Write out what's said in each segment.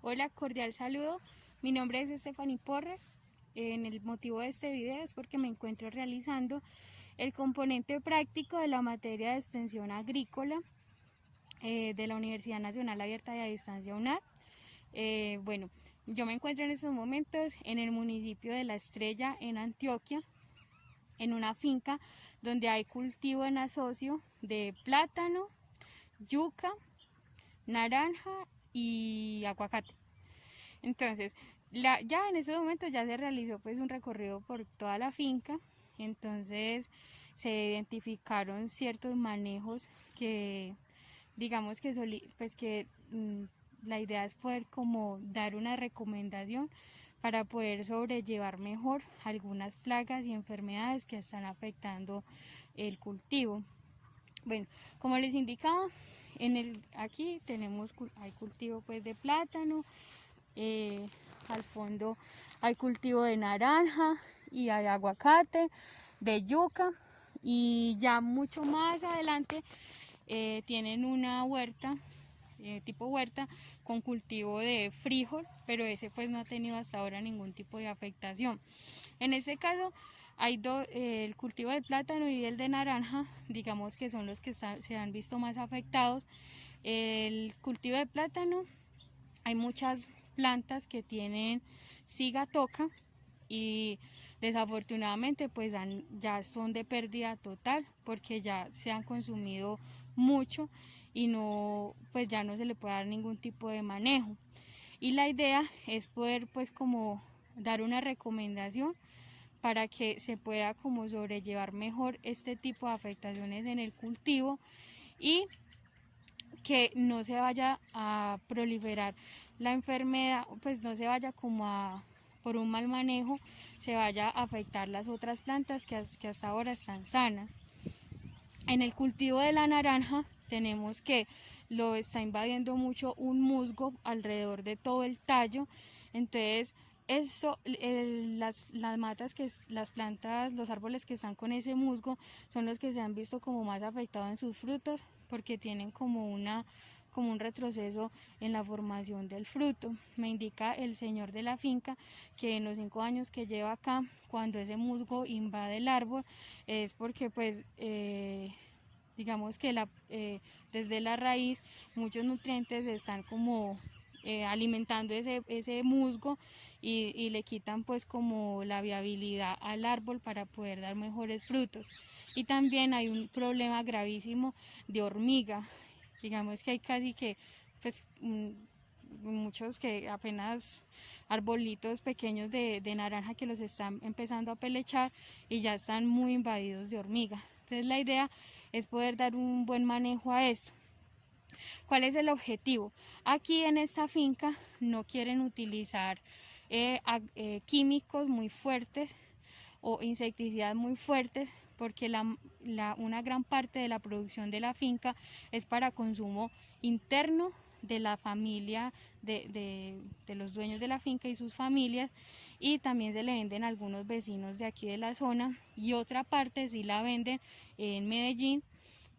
Hola, cordial saludo. Mi nombre es Stephanie Porras. El motivo de este video es porque me encuentro realizando el componente práctico de la materia de extensión agrícola de la Universidad Nacional Abierta y a Distancia UNAD. Bueno, yo me encuentro en estos momentos en el municipio de La Estrella, en Antioquia, en una finca donde hay cultivo en asocio de plátano, yuca, naranja y aguacate. Entonces, ya en ese momento ya se realizó pues un recorrido por toda la finca. Entonces se identificaron ciertos manejos que digamos que la idea es poder como dar una recomendación para poder sobrellevar mejor algunas plagas y enfermedades que están afectando el cultivo. Bueno, como les indicaba, aquí hay cultivo pues de plátano, al fondo hay cultivo de naranja y hay aguacate, de yuca, y ya mucho más adelante tienen una huerta, tipo huerta, con cultivo de frijol, pero ese pues no ha tenido hasta ahora ningún tipo de afectación. En este caso hay el cultivo del plátano y el de naranja, digamos que son los que se han visto más afectados. El cultivo de plátano, hay muchas plantas que tienen sigatoca y desafortunadamente pues ya son de pérdida total porque ya se han consumido mucho y no, pues ya no se le puede dar ningún tipo de manejo. Y la idea es poder pues como dar una recomendación para que se pueda como sobrellevar mejor este tipo de afectaciones en el cultivo y que no se vaya a proliferar la enfermedad, pues no se vaya por un mal manejo, se vaya a afectar las otras plantas que hasta ahora están sanas. En el cultivo de la naranja tenemos que lo está invadiendo mucho un musgo alrededor de todo el tallo. Entonces las matas, las plantas, los árboles que están con ese musgo son los que se han visto como más afectados en sus frutos porque tienen como un retroceso en la formación del fruto. Me indica el señor de la finca que en los 5 años que lleva acá, cuando ese musgo invade el árbol, es porque pues digamos que desde la raíz muchos nutrientes están como alimentando ese musgo y le quitan pues como la viabilidad al árbol para poder dar mejores frutos. Y también hay un problema gravísimo de hormiga. Digamos que hay casi que pues muchos que apenas arbolitos pequeños de naranja que los están empezando a pelechar y ya están muy invadidos de hormiga. Entonces la idea es poder dar un buen manejo a esto. ¿Cuál es el objetivo? Aquí en esta finca no quieren utilizar químicos muy fuertes o insecticidas muy fuertes porque una gran parte de la producción de la finca es para consumo interno de la familia, de los dueños de la finca y sus familias, y también se le venden a algunos vecinos de aquí de la zona, y otra parte sí la venden en Medellín,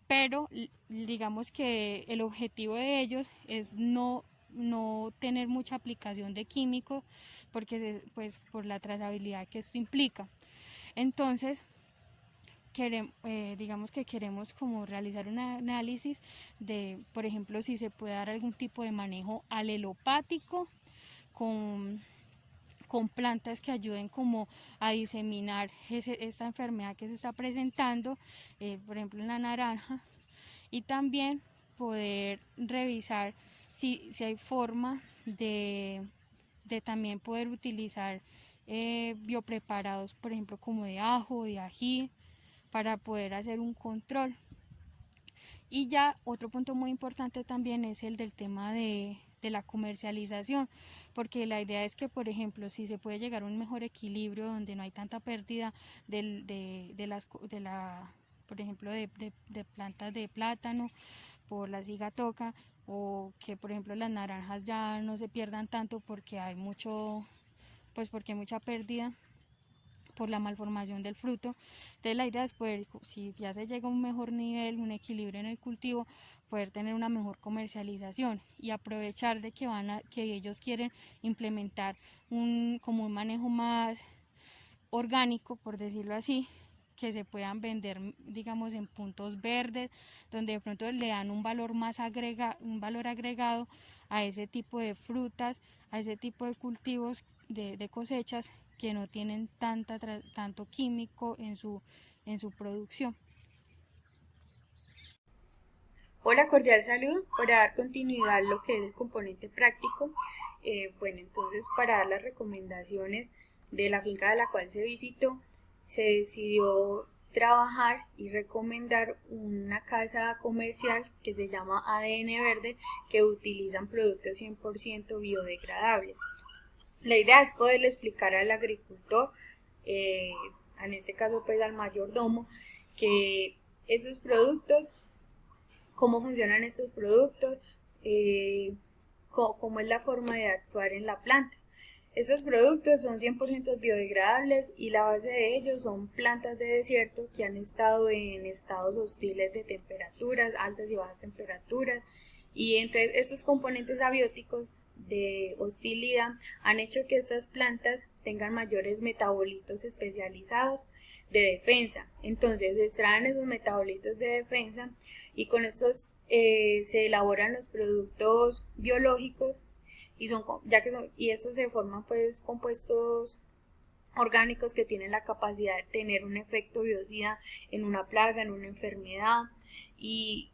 pero digamos que el objetivo de ellos es no tener mucha aplicación de químicos porque pues por la trazabilidad que esto implica. Entonces digamos que queremos como realizar un análisis de, por ejemplo, si se puede dar algún tipo de manejo alelopático con plantas que ayuden como a diseminar esta enfermedad que se está presentando, por ejemplo en la naranja, y también poder revisar si hay forma de también poder utilizar biopreparados, por ejemplo como de ajo, de ají, para poder hacer un control. Y ya otro punto muy importante también es el del tema de la comercialización, porque la idea es que, por ejemplo, si se puede llegar a un mejor equilibrio donde no hay tanta pérdida por ejemplo, de plantas de plátano por la sigatoca, o que, por ejemplo, las naranjas ya no se pierdan tanto porque hay mucha pérdida, por la malformación del fruto. Entonces la idea es poder, si ya se llega a un mejor nivel, un equilibrio en el cultivo, poder tener una mejor comercialización y aprovechar de que ellos quieren implementar como un manejo más orgánico, por decirlo así, que se puedan vender, digamos, en puntos verdes, donde de pronto le dan un valor agregado a ese tipo de frutas, a ese tipo de cultivos, de cosechas que no tienen tanto químico en su producción. Hola, cordial saludo. Para dar continuidad a lo que es el componente práctico, bueno, entonces para dar las recomendaciones de la finca de la cual se visitó, se decidió trabajar y recomendar una casa comercial que se llama ADN Verde, que utilizan productos 100% biodegradables. La idea es poderle explicar al agricultor, en este caso pues al mayordomo, que esos productos, cómo funcionan estos productos, cómo es la forma de actuar en la planta. Estos productos son 100% biodegradables y la base de ellos son plantas de desierto que han estado en estados hostiles de temperaturas, altas y bajas temperaturas, y entre estos componentes abióticos de hostilidad han hecho que estas plantas tengan mayores metabolitos especializados de defensa. Entonces se extraen esos metabolitos de defensa y con estos se elaboran los productos biológicos y estos se forman pues compuestos orgánicos que tienen la capacidad de tener un efecto biocida en una plaga, en una enfermedad y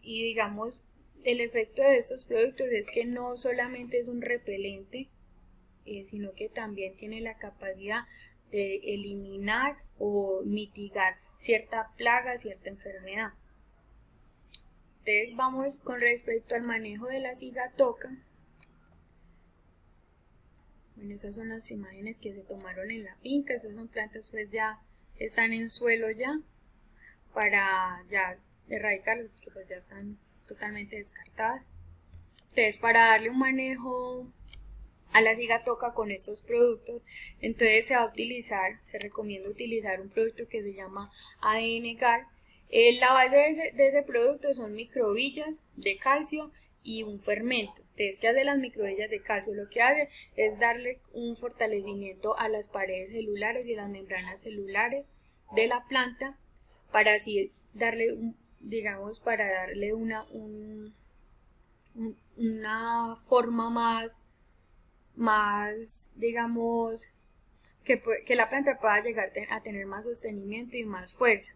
digamos el efecto de estos productos es que no solamente es un repelente, sino que también tiene la capacidad de eliminar o mitigar cierta plaga, cierta enfermedad. Entonces vamos con respecto al manejo de la cigatoca. Bueno, esas son las imágenes que se tomaron en la finca. Esas son plantas pues ya están en suelo ya para ya erradicarlas porque pues ya están totalmente descartadas. Entonces para darle un manejo a la cigatoca con estos productos, entonces se recomienda utilizar un producto que se llama ADN GAR. La base de ese producto son microvillas de calcio y un fermento. Entonces, ¿qué hace las microvillas de calcio? Lo que hace es darle un fortalecimiento a las paredes celulares y las membranas celulares de la planta para así darle, digamos, para darle una forma más digamos, que la planta pueda llegar a tener más sostenimiento y más fuerza.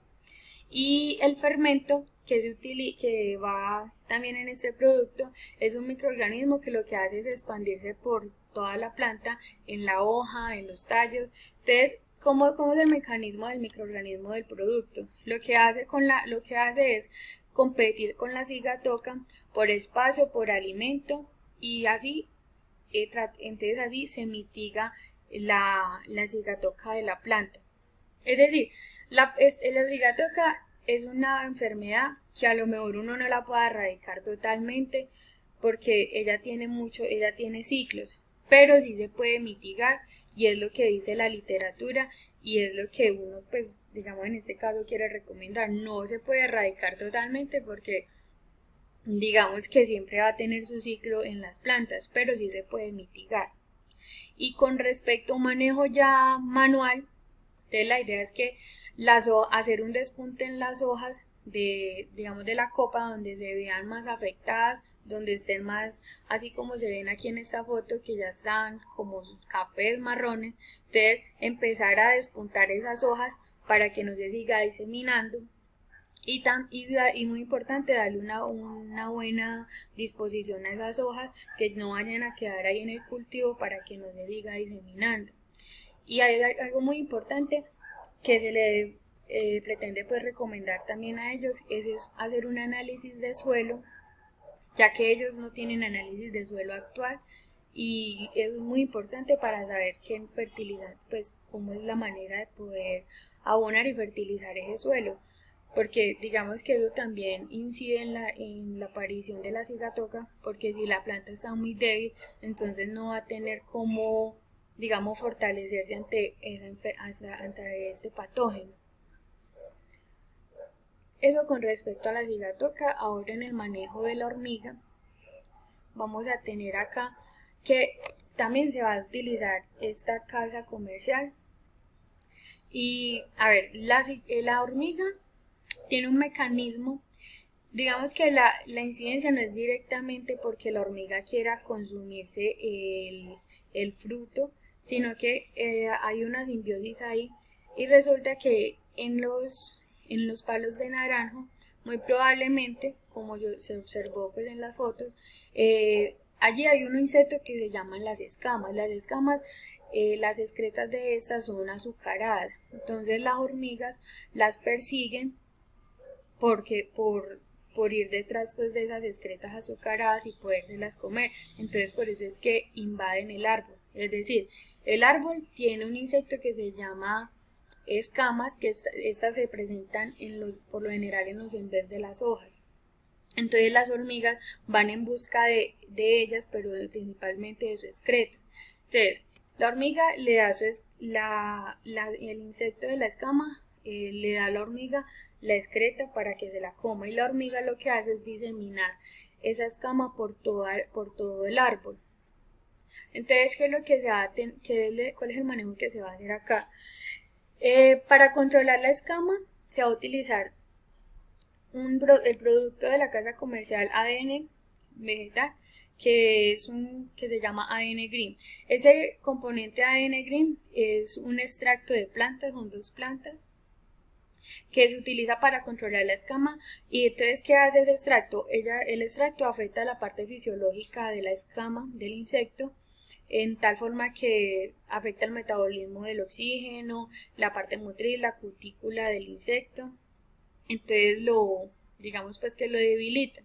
Y el fermento que va también en este producto es un microorganismo que lo que hace es expandirse por toda la planta, en la hoja, en los tallos. Entonces, ¿cómo es el mecanismo del microorganismo del producto? Lo que hace es competir con la cigatoca por espacio, por alimento y así entonces así se mitiga la cigatoca de la planta. Es decir, la cigatoca es una enfermedad que a lo mejor uno no la puede erradicar totalmente porque ella tiene ciclos, pero sí se puede mitigar y es lo que dice la literatura y es lo que uno pues digamos en este caso quiere recomendar. No se puede erradicar totalmente porque digamos que siempre va a tener su ciclo en las plantas, pero sí se puede mitigar. Y con respecto a un manejo ya manual, entonces la idea es que hacer un despunte en las hojas digamos, de la copa donde se vean más afectadas, donde estén más, así como se ven aquí en esta foto, que ya están como cafés, marrones. Entonces empezar a despuntar esas hojas para que no se siga diseminando. Y muy importante, darle una buena disposición a esas hojas, que no vayan a quedar ahí en el cultivo para que no se siga diseminando. Y hay algo muy importante que se le pretende pues recomendar también a ellos, es hacer un análisis de suelo, ya que ellos no tienen análisis de suelo actual y es muy importante para saber qué fertilizar, pues cómo es la manera de poder abonar y fertilizar ese suelo, porque digamos que eso también incide en la aparición de la cigatoca, porque si la planta está muy débil, entonces no va a tener cómo, digamos, fortalecerse ante este patógeno. Eso con respecto a la cigatoca. Ahora en el manejo de la hormiga vamos a tener acá que también se va a utilizar esta casa comercial. Y a ver, la hormiga tiene un mecanismo, digamos que la incidencia no es directamente porque la hormiga quiera consumirse el fruto, sino que hay una simbiosis ahí, y resulta que en los palos de naranjo, muy probablemente, como se observó pues en las fotos, allí hay un insecto que se llaman las escamas. Las escamas, las excretas de estas son azucaradas, entonces las hormigas las persiguen porque por ir detrás pues de esas excretas azucaradas y podérselas comer. Entonces por eso es que invaden el árbol. Es decir, el árbol tiene un insecto que se llama escamas, que estas se presentan por lo general en los embés de las hojas. Entonces las hormigas van en busca de ellas, pero principalmente de su excreto. Entonces la hormiga le da el insecto de la escama, le da a la hormiga la excreta para que se la coma, y la hormiga lo que hace es diseminar esa escama por todo el árbol. Entonces, ¿qué es lo que cuál es el manejo que se va a hacer acá? Para controlar la escama se va a utilizar el producto de la casa comercial ADN vegetal, que se llama ADN Green. Ese componente ADN Green es un extracto de plantas, son 2 plantas, que se utiliza para controlar la escama. Y entonces, ¿qué hace ese extracto? El extracto afecta la parte fisiológica de la escama del insecto, en tal forma que afecta el metabolismo del oxígeno, la parte motriz, la cutícula del insecto. Entonces digamos pues que lo debilita.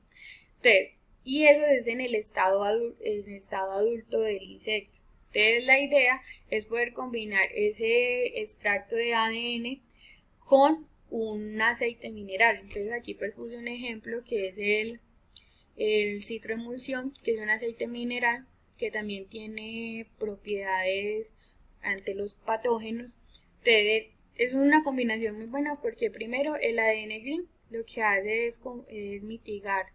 Entonces, y eso es en el estado adulto del insecto. Entonces la idea es poder combinar ese extracto de ADN con un aceite mineral. Entonces aquí pues puse un ejemplo que es el citroemulsión, que es un aceite mineral que también tiene propiedades ante los patógenos. Entonces es una combinación muy buena porque primero el ADN Green lo que hace es mitigar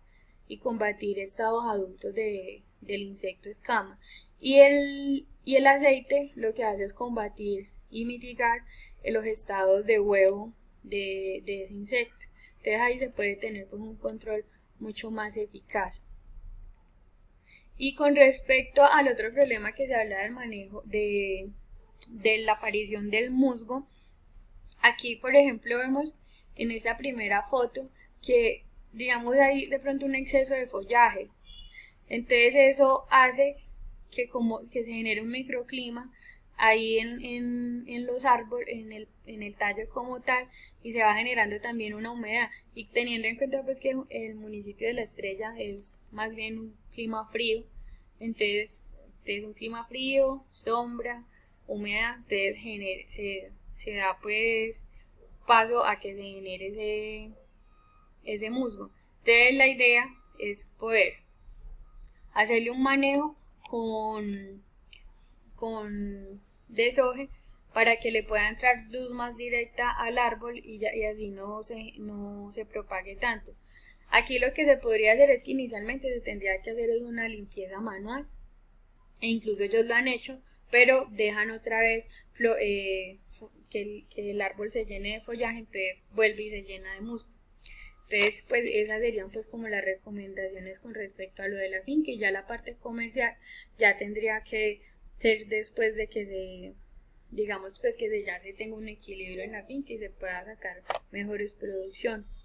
y combatir estados adultos del insecto escama, y el aceite lo que hace es combatir y mitigar los estados de huevo de ese insecto. Entonces ahí se puede tener pues un control mucho más eficaz. Y con respecto al otro problema que se habla del manejo de la aparición del musgo, aquí por ejemplo vemos en esa primera foto que digamos hay de pronto un exceso de follaje. Entonces eso hace que se genere un microclima ahí en los árboles, en el tallo como tal, y se va generando también una humedad. Y teniendo en cuenta pues que el municipio de La Estrella es más bien un clima frío, entonces es un clima frío, sombra, humedad, entonces se da pues paso a que se genere ese musgo. Entonces la idea es poder hacerle un manejo con deshoje para que le pueda entrar luz más directa al árbol y así no se propague tanto. Aquí lo que se podría hacer es que inicialmente se tendría que hacer una limpieza manual, e incluso ellos lo han hecho, pero dejan otra vez que el árbol se llene de follaje, entonces vuelve y se llena de musgo. Entonces, pues esas serían pues como las recomendaciones con respecto a lo de la finca, y ya la parte comercial ya tendría que ser después de que digamos pues que ya se tenga un equilibrio en la finca y se pueda sacar mejores producciones.